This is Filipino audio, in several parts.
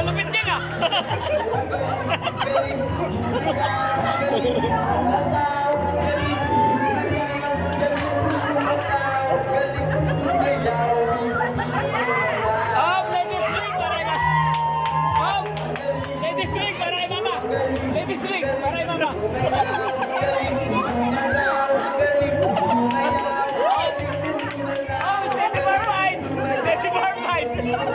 Malupit niya ka. Oh, ladies drink para kay Mas. Oh, ladies drink para kay Mama. Ladies drink para kay Mama. Oh, steady bar fight. Steady bar fight. Steady bar.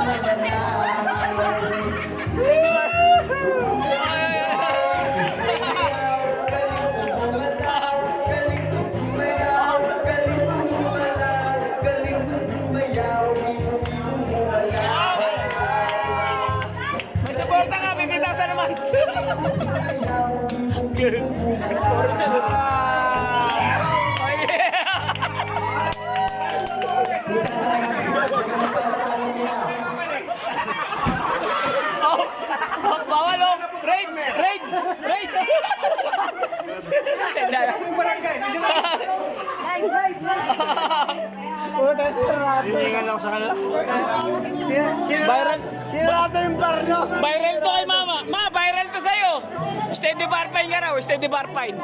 May suporta ka, 50,000 naman. Oh, yeah. Oh, oh, bawal oh. Raid! Raid! Raid! Hiningan lang sa kanila. Viral. Sirado yung bar nyo. Viral to kay Mama. Ma, viral to sa'yo. Steady bar fine ka raw. Steady bar fine.